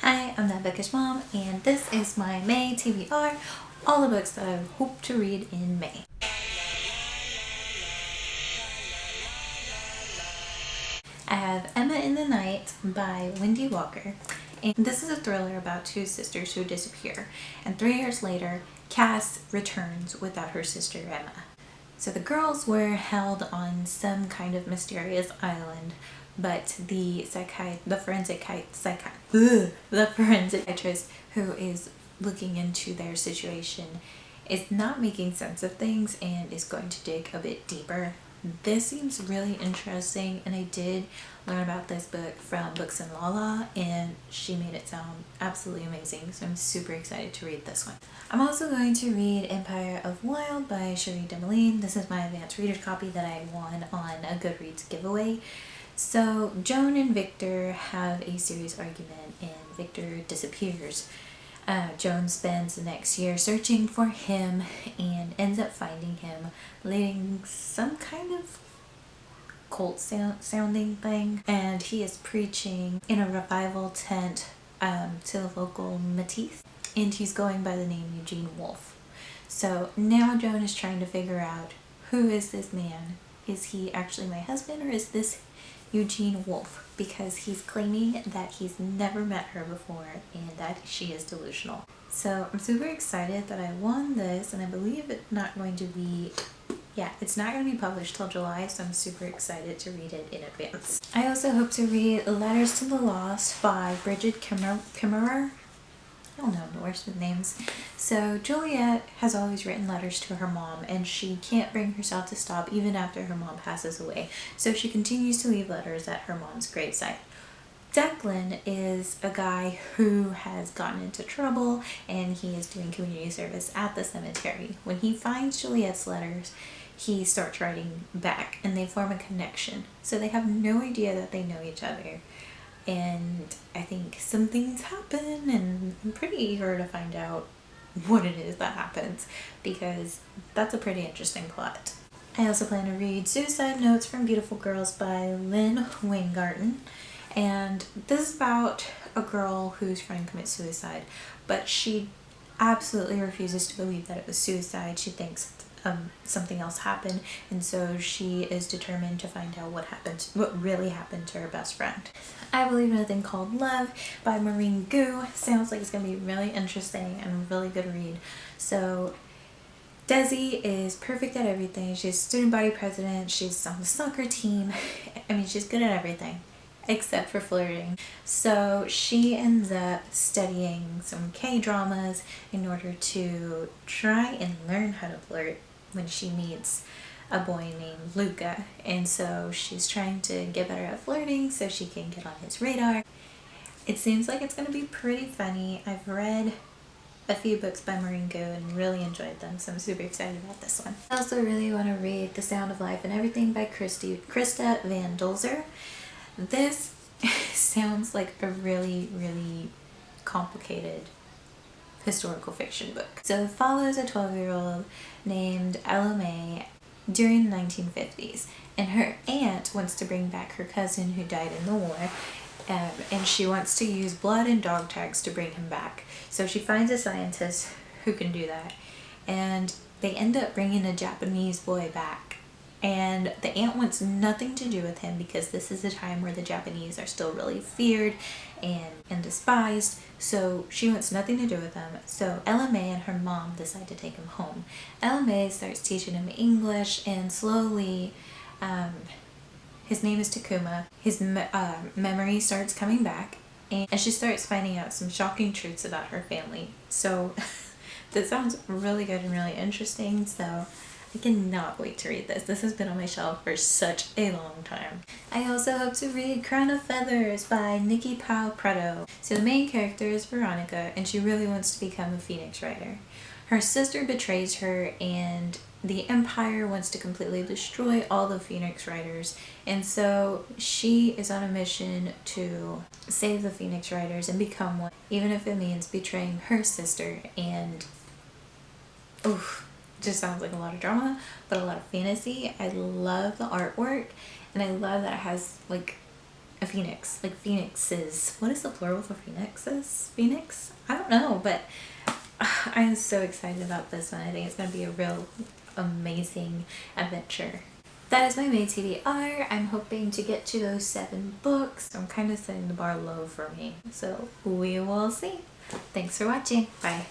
Hi, I'm that bookish mom, and this is my May TBR, all the books that I hope to read in May. I have Emma in the Night by Wendy Walker, and this is a thriller about two sisters who disappear, and 3 years later, Cass returns without her sister Emma. So the girls were held on some kind of mysterious island, but the forensic who is looking into their situation is not making sense of things and is going to dig a bit deeper. This seems really interesting, and I did learn about this book from Books and Lala, and she made it sound absolutely amazing, so I'm super excited to read this one. I'm also going to read Empire of Wild by Cherie Demeline. This is my advanced reader's copy that I won on a Goodreads giveaway. So Joan and Victor have a serious argument, and Victor disappears. Joan spends the next year searching for him and ends up finding him leading some kind of cult sounding thing, and he is preaching in a revival tent to the local Métis, and he's going by the name Eugene Wolfe. So now Joan is trying to figure out, who is this man? Is he actually my husband, or is this Eugene Wolfe? Because he's claiming that he's never met her before and that she is delusional. So I'm super excited that I won this, and I believe it's not going to be published till July, so I'm super excited to read it in advance. I also hope to read Letters to the Lost by Bridget Kimmerer. I don't know the worst with names. So Juliet has always written letters to her mom, and she can't bring herself to stop even after her mom passes away. So she continues to leave letters at her mom's gravesite. Declan is a guy who has gotten into trouble, and he is doing community service at the cemetery. When he finds Juliet's letters, he starts writing back, and they form a connection. So they have no idea that they know each other. And I think some things happen, and I'm pretty eager to find out what it is that happens, because that's a pretty interesting plot. I also plan to read Suicide Notes from Beautiful Girls by Lynn Weingarten, and this is about a girl who's trying to commit suicide, but she absolutely refuses to believe that it was suicide. She thinks something else happened, and so she is determined to find out what really happened to her best friend. I Believe in a Thing Called Love by Maureen Gu. Sounds like it's going to be really interesting and a really good read. So Desi is perfect at everything. She's student body president, she's on the soccer team. I mean, she's good at everything except for flirting. So she ends up studying some K-dramas in order to try and learn how to flirt when she meets a boy named Luca. And so she's trying to get better at flirting so she can get on his radar. It seems like it's going to be pretty funny. I've read a few books by Maureen Gu and really enjoyed them, so I'm super excited about this one. I also really want to read The Sound of Life and Everything by Krista Van Dolzer. This sounds like a really, really complicated historical fiction book. So it follows a 12-year-old named Ella May during the 1950s, and her aunt wants to bring back her cousin who died in the war, and she wants to use blood and dog tags to bring him back. So she finds a scientist who can do that, and they end up bringing a Japanese boy back. And the aunt wants nothing to do with him because this is a time where the Japanese are still really feared and despised, so she wants nothing to do with him. So Ella May and her mom decide to take him home. Ella May starts teaching him English, and slowly, his name is Takuma, his memory starts coming back, and she starts finding out some shocking truths about her family. So this sounds really good and really interesting, so I cannot wait to read this. This has been on my shelf for such a long time. I also hope to read Crown of Feathers by Nikki Pao Preto. So the main character is Veronica, and she really wants to become a Phoenix Writer. Her sister betrays her, and the Empire wants to completely destroy all the Phoenix Writers, and so she is on a mission to save the Phoenix Writers and become one, even if it means betraying her sister. And oof, just sounds like a lot of drama, but a lot of fantasy. I love the artwork, and I love that it has like a phoenix, like phoenixes. What is the plural for phoenixes? Phoenix? I don't know, but I am so excited about this one. I think it's going to be a real amazing adventure. That is my May TBR. I'm hoping to get to those 7 books. I'm kind of setting the bar low for me, so we will see. Thanks for watching. Bye.